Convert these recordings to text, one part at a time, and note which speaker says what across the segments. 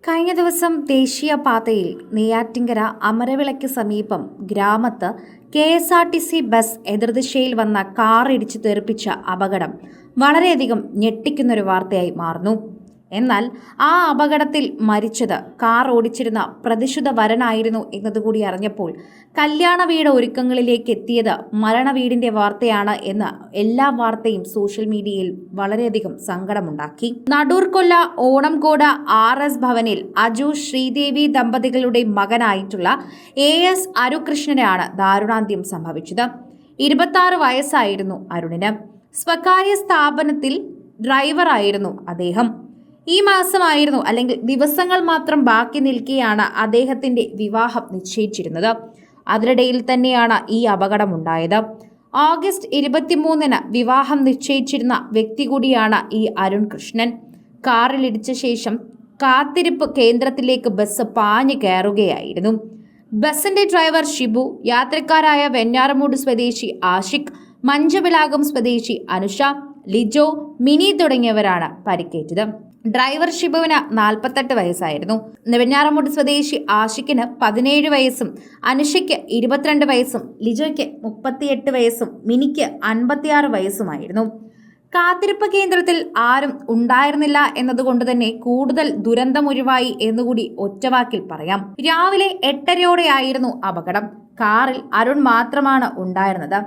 Speaker 1: കഴിഞ്ഞ ദിവസം ദേശീയപാതയിൽ നെയ്യാറ്റിൻകര അമരവിളയ്ക്ക് സമീപം ഗ്രാമത്ത് KSRTC ബസ് എതിർദിശയിൽ വന്ന കാർ ഇടിച്ചു തെറിപ്പിച്ച അപകടം വളരെയധികം ഞെട്ടിക്കുന്നൊരു വാർത്തയായി മാറുന്നു. എന്നാൽ ആ അപകടത്തിൽ മരിച്ചത് കാർ ഓടിച്ചിരുന്ന പ്രതിശുദ്ധ വരനായിരുന്നു എന്നതുകൂടി അറിഞ്ഞപ്പോൾ കല്യാണ വീട് ഒരുക്കങ്ങളിലേക്ക് എത്തിയത് മരണവീടിന്റെ വാർത്തയാണ് എന്ന എല്ലാ വാർത്തയും സോഷ്യൽ മീഡിയയിൽ വളരെയധികം സങ്കടമുണ്ടാക്കി. നടൂർക്കൊല്ല ഓണംകോട് RS ഭവനിൽ അജു ശ്രീദേവി ദമ്പതികളുടെ മകനായിട്ടുള്ള AS അരുകൃഷ്ണനാണ് ദാരുണാന്ത്യം സംഭവിച്ചത്. 26 വയസ്സായിരുന്നു അരുണിന്. സ്വകാര്യ സ്ഥാപനത്തിൽ ഡ്രൈവറായിരുന്നു അദ്ദേഹം. ഈ മാസമായിരുന്നു അല്ലെങ്കിൽ ദിവസങ്ങൾ മാത്രം ബാക്കി നിൽക്കെയാണ് അദ്ദേഹത്തിന്റെ വിവാഹം നിശ്ചയിച്ചിരുന്നത്. അതിനിടയിൽ തന്നെയാണ് ഈ അപകടമുണ്ടായത്. ഓഗസ്റ്റ് 23-ന് വിവാഹം നിശ്ചയിച്ചിരുന്ന വ്യക്തി കൂടിയാണ് ഈ അരുൺ കൃഷ്ണൻ. കാറിലിടിച്ച ശേഷം കാത്തിരിപ്പ് കേന്ദ്രത്തിലേക്ക് ബസ് പാഞ്ഞു കയറുകയായിരുന്നു. ബസിന്റെ ഡ്രൈവർ ഷിബു, യാത്രക്കാരായ വെഞ്ഞാറമൂട് സ്വദേശി ആഷിഖ്, മഞ്ചവിളാകം സ്വദേശി അനുഷ, ലിജോ, മിനി തുടങ്ങിയവരാണ് പരിക്കേറ്റത്. ഡ്രൈവർ ഷിബുവിന് 48 വയസ്സായിരുന്നു. വെഞ്ഞാറമൂട് സ്വദേശി ആഷിഖിന് 17 വയസ്സും അനുഷയ്ക്ക് 22 വയസ്സും ലിജോയ്ക്ക് 38 വയസ്സും മിനിക്ക് 56 വയസ്സുമായിരുന്നു. കാത്തിരിപ്പ് കേന്ദ്രത്തിൽ ആരും ഉണ്ടായിരുന്നില്ല എന്നതുകൊണ്ട് തന്നെ കൂടുതൽ ദുരന്തമൊഴിവായി എന്നുകൂടി ഒറ്റവാക്കിൽ പറയാം. രാവിലെ 8:30-യോടെയായിരുന്നു അപകടം. കാറിൽ അരുൺ മാത്രമാണ് ഉണ്ടായിരുന്നത്.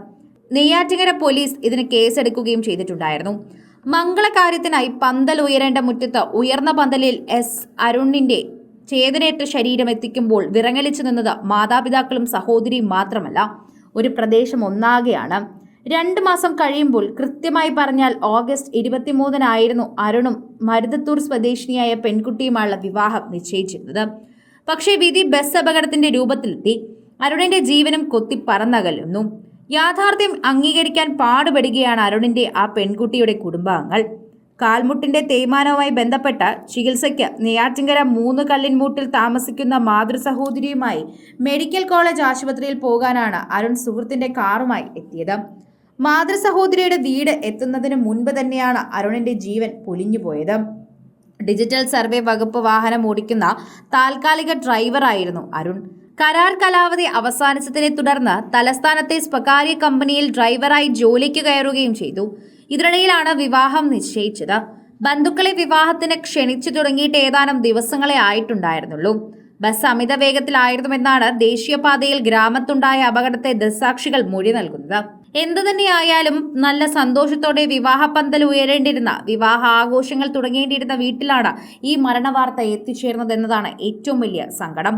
Speaker 1: നെയ്യാറ്റിൻകര പോലീസ് ഇതിന് കേസെടുക്കുകയും ചെയ്തിട്ടുണ്ടായിരുന്നു. മംഗളകാര്യത്തിനായി പന്തൽ ഉയരേണ്ട മുറ്റത്ത് ഉയർന്ന പന്തലിൽ അരുണിന്റെ ചേതനയേറ്റ ശരീരം എത്തിക്കുമ്പോൾ വിറങ്ങലിച്ചു നിന്നത് മാതാപിതാക്കളും സഹോദരിയും മാത്രമല്ല, ഒരു പ്രദേശം ഒന്നാകെയാണ്. 2 മാസം കഴിയുമ്പോൾ, കൃത്യമായി പറഞ്ഞാൽ ഓഗസ്റ്റ് 23-നായിരുന്നു അരുണും മരുതത്തൂർ സ്വദേശിനിയായ പെൺകുട്ടിയുമായുള്ള വിവാഹം നിശ്ചയിച്ചിരുന്നത്. പക്ഷേ വിധി ബസ് അപകടത്തിന്റെ രൂപത്തിലെത്തി. അരുണിന്റെ ജീവനും കൊത്തി പറന്നകലുന്നു. യാഥാർത്ഥ്യം അംഗീകരിക്കാൻ പാടുപെടുകയാണ് അരുണിന്റെ ആ പെൺകുട്ടിയുടെ കുടുംബാംഗങ്ങൾ. കാൽമുട്ടിന്റെ തേയ്മാനവുമായി ബന്ധപ്പെട്ട ചികിത്സയ്ക്ക് നെയ്യാറ്റിൻകര 3 കല്ലിൻമൂട്ടിൽ താമസിക്കുന്ന മാതൃസഹോദരിയുമായി മെഡിക്കൽ കോളേജ് ആശുപത്രിയിൽ പോകാനാണ് അരുൺ സുഹൃത്തിന്റെ കാറുമായി എത്തിയത്. മാതൃസഹോദരിയുടെ വീട് എത്തുന്നതിന് മുൻപ് തന്നെയാണ് അരുണിന്റെ ജീവൻ പൊലിഞ്ഞുപോയത്. ഡിജിറ്റൽ സർവേ വകുപ്പ് വാഹനം ഓടിക്കുന്ന താൽക്കാലിക ഡ്രൈവറായിരുന്നു അരുൺ. കരാർ കാലാവധി അവസാനിച്ചതിനെ തുടർന്ന് തലസ്ഥാനത്തെ സ്വകാര്യ കമ്പനിയിൽ ഡ്രൈവറായി ജോലിക്ക് കയറുകയും ചെയ്തു. ഇതിനിടയിലാണ് വിവാഹം നിശ്ചയിച്ചത്. ബന്ധുക്കളെ വിവാഹത്തിന് ക്ഷണിച്ചു തുടങ്ങിയിട്ട് ഏതാനും ദിവസങ്ങളെ ആയിട്ടുണ്ടായിരുന്നുള്ളൂ. ബസ് അമിത വേഗത്തിലായിരുന്നുവെന്നാണ് ദേശീയപാതയിൽ ഗ്രാമത്തുണ്ടായ അപകടത്തെ ദൃക്സാക്ഷികൾ മൊഴി നൽകുന്നത്. എന്തുതന്നെയായാലും നല്ല സന്തോഷത്തോടെ വിവാഹ പന്തൽ ഉയരേണ്ടിരുന്ന, വിവാഹ ആഘോഷങ്ങൾ തുടങ്ങേണ്ടിയിരുന്ന വീട്ടിലാണ് ഈ മരണവാർത്ത എത്തിച്ചേർന്നതെന്നതാണ് ഏറ്റവും വലിയ സങ്കടം.